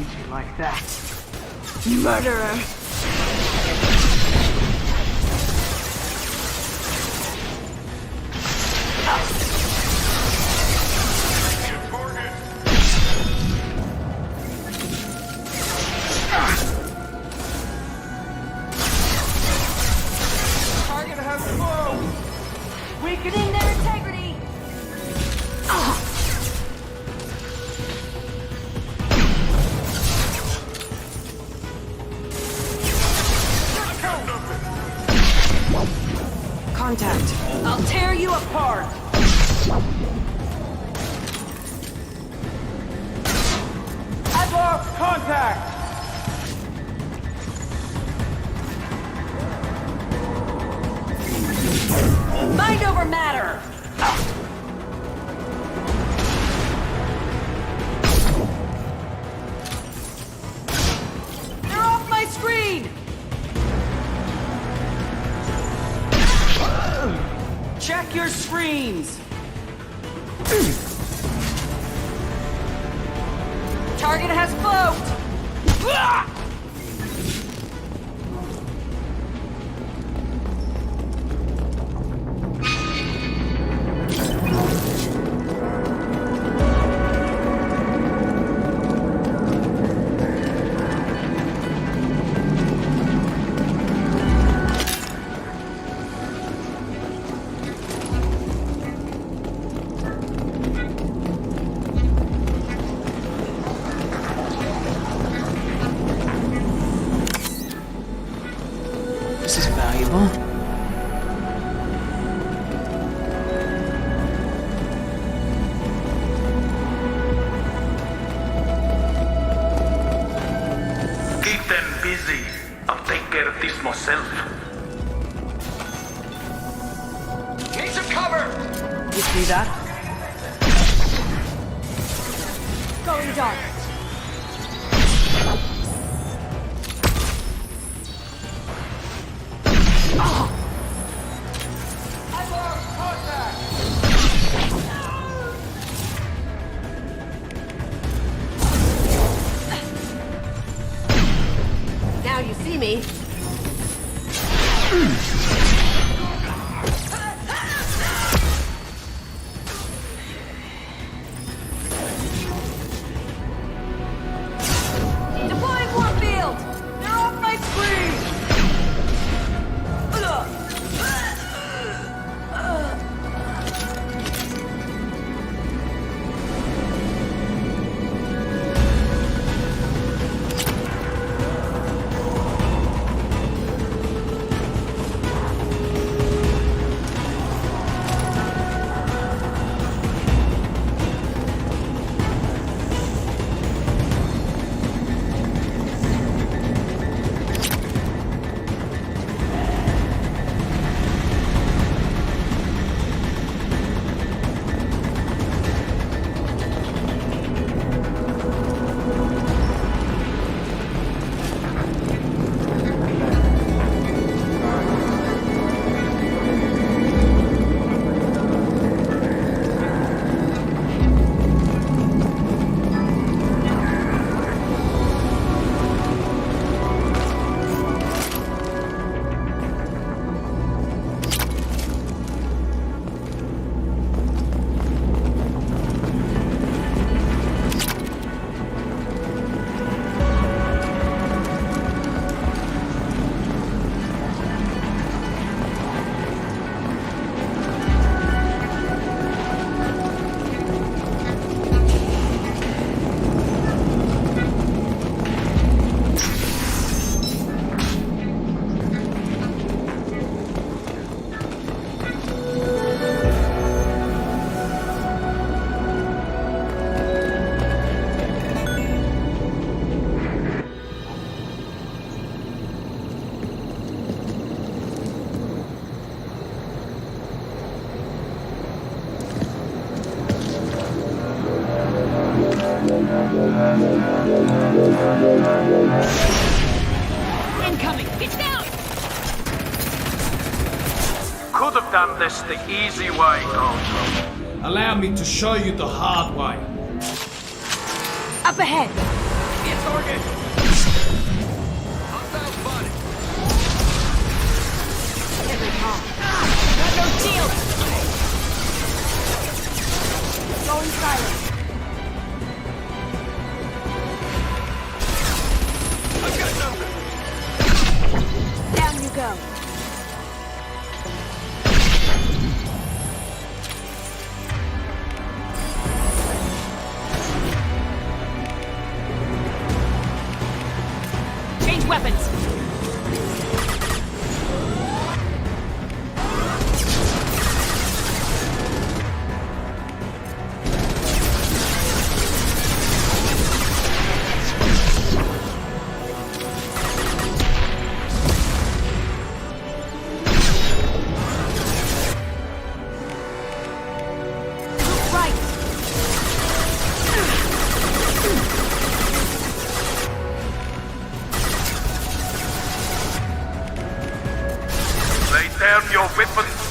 S10: hate you like that.
S9: Murderer!
S10: Target has flow! Weakening their integrity!
S9: Contact.
S10: I'll tear you apart! I've lost contact! Mind over matter! They're off my screen! Check your screens! Target has float!
S4: This is valuable.
S8: Keep them busy. I'll take care of this myself.
S10: Need some cover! You see that?
S16: Going dark.
S10: I've lost contact!
S9: Now you see me.
S10: Deploying warfield! They're off my screen! Incoming! It's down!
S8: Could have done this the easy way, Goldblum.
S19: Allow me to show you the hard way.
S9: Up ahead!
S10: see a target!
S1: Hostile spotted.
S10: Got no shield! Going silent.
S1: I've got nothing.
S10: Down you go. Change weapons.
S8: Lay down your weapons.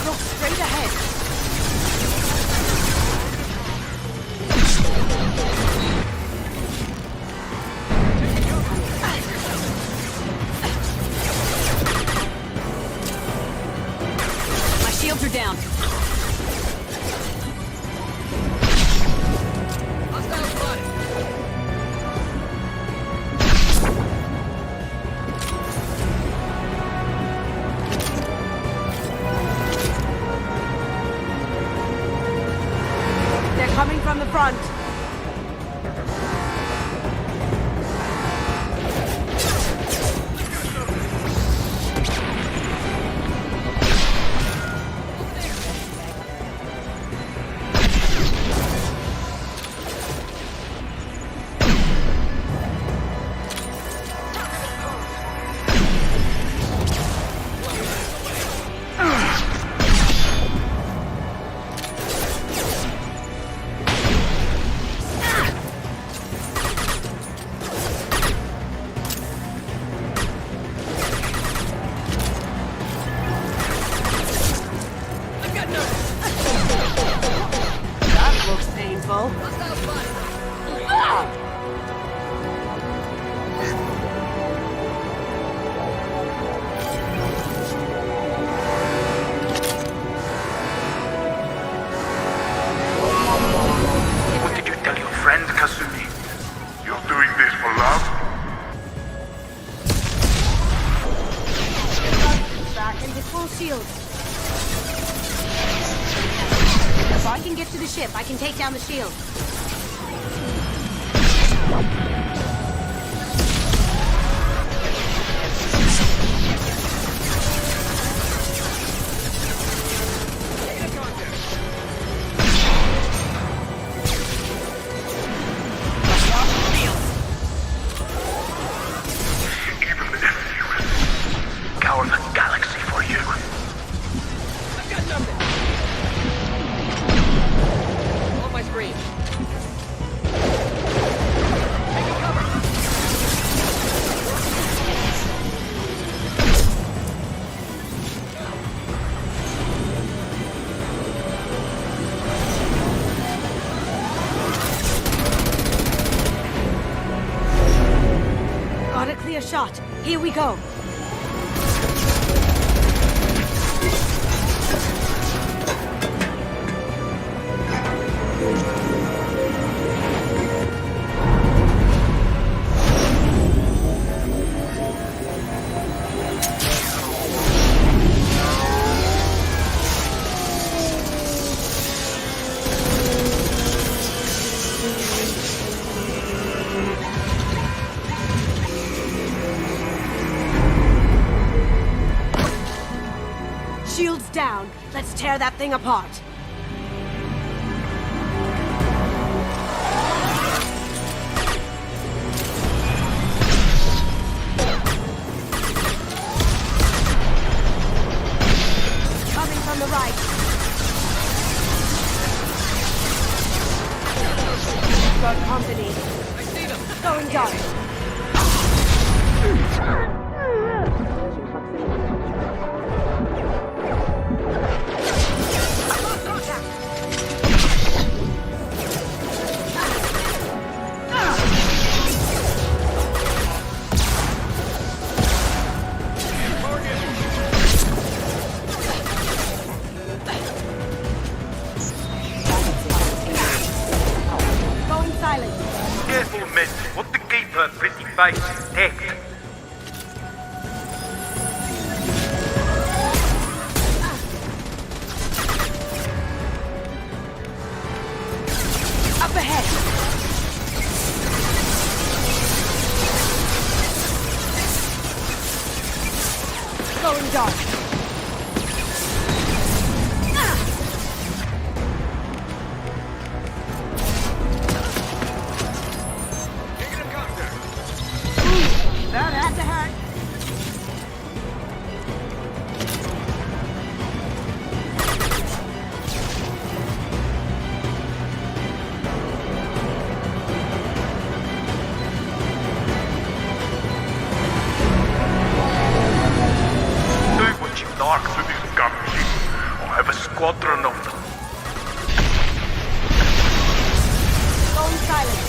S10: Look straight ahead. My shields are down.
S1: Hostile spotted.
S10: They're coming from the front. That looks painful.
S1: Hostile spotted.
S8: What did you tell your friend, Kasumi? You're doing this for love?
S10: Back into full shield. If I can get to the ship, I can take down the shield.
S8: Even the ME2 scour the galaxy for you.
S1: I've got nothing. On my screen. Taking cover.
S10: Got a clear shot. Here we go. Shields
S9: down. Let's tear that thing apart. Coming from the right. Got company.
S1: I see them.
S9: Going dark. Going silent.
S8: Careful, men. What the keeper pretty face intact.
S9: Up ahead. Going dark. That had to hurt.
S8: Do what you like through this gunship. I'll have a squadron of them.
S9: Going silent.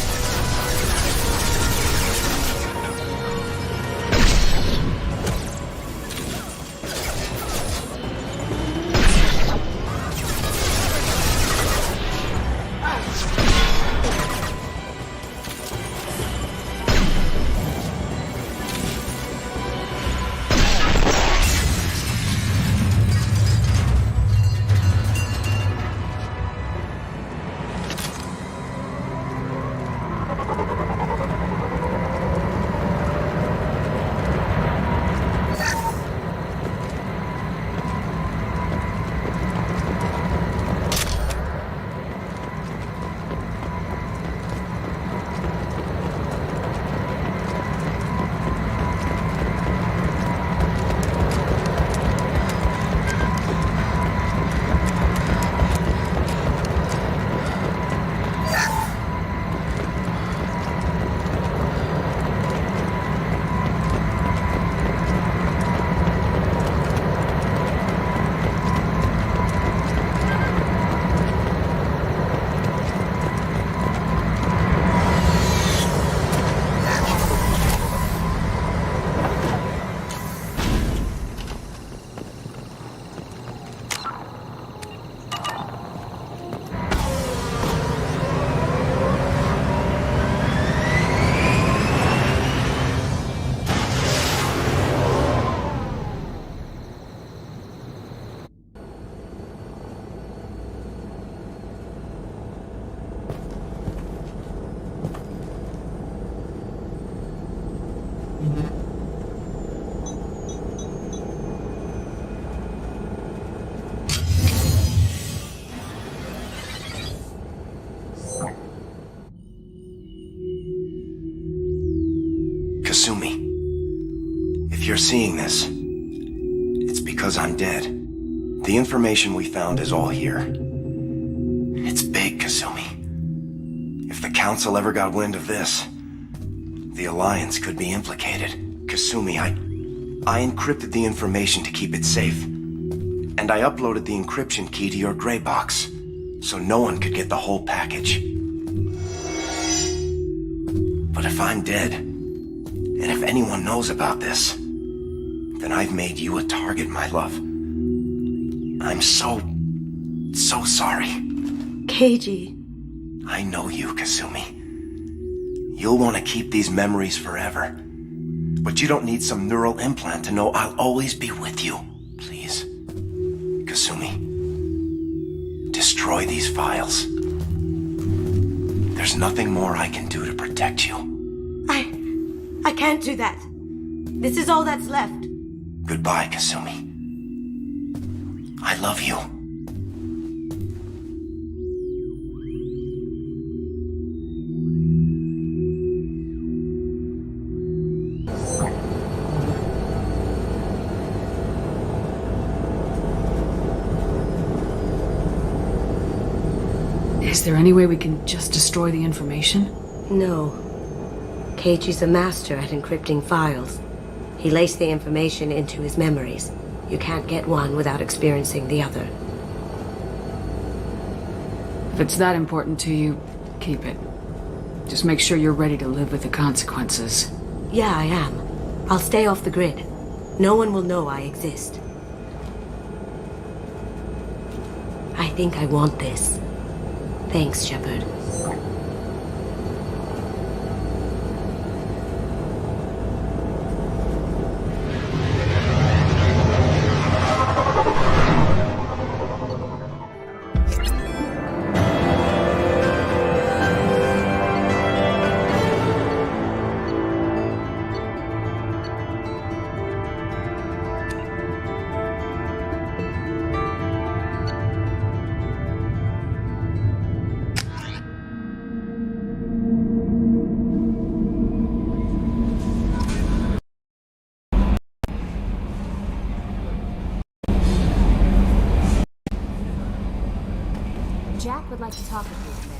S6: Kasumi, if you're seeing this, it's because I'm dead. The information we found is all here. It's big, Kasumi. If the Council ever got wind of this, the Alliance could be implicated. Kasumi, I encrypted the information to keep it safe. And I uploaded the encryption key to your gray box, so no one could get the whole package. But if I'm dead, and if anyone knows about this, then I've made you a target, my love. I'm so sorry.
S9: Keiji.
S6: I know you, Kasumi. You'll want to keep these memories forever. But you don't need some neural implant to know I'll always be with you. Please. Kasumi. Destroy these files. There's nothing more I can do to protect you.
S9: I can't do that. This is all that's left.
S6: Goodbye, Kasumi. I love you.
S4: Is there any way we can just destroy the information?
S9: No. Keiichi's a master at encrypting files. He laced the information into his memories. You can't get one without experiencing the other.
S4: If it's that important to you, keep it. Just make sure you're ready to live with the consequences.
S9: Yeah, I am. I'll stay off the grid. No one will know I exist. I think I want this. Thanks, Shepard.
S16: Jack would like to talk with you.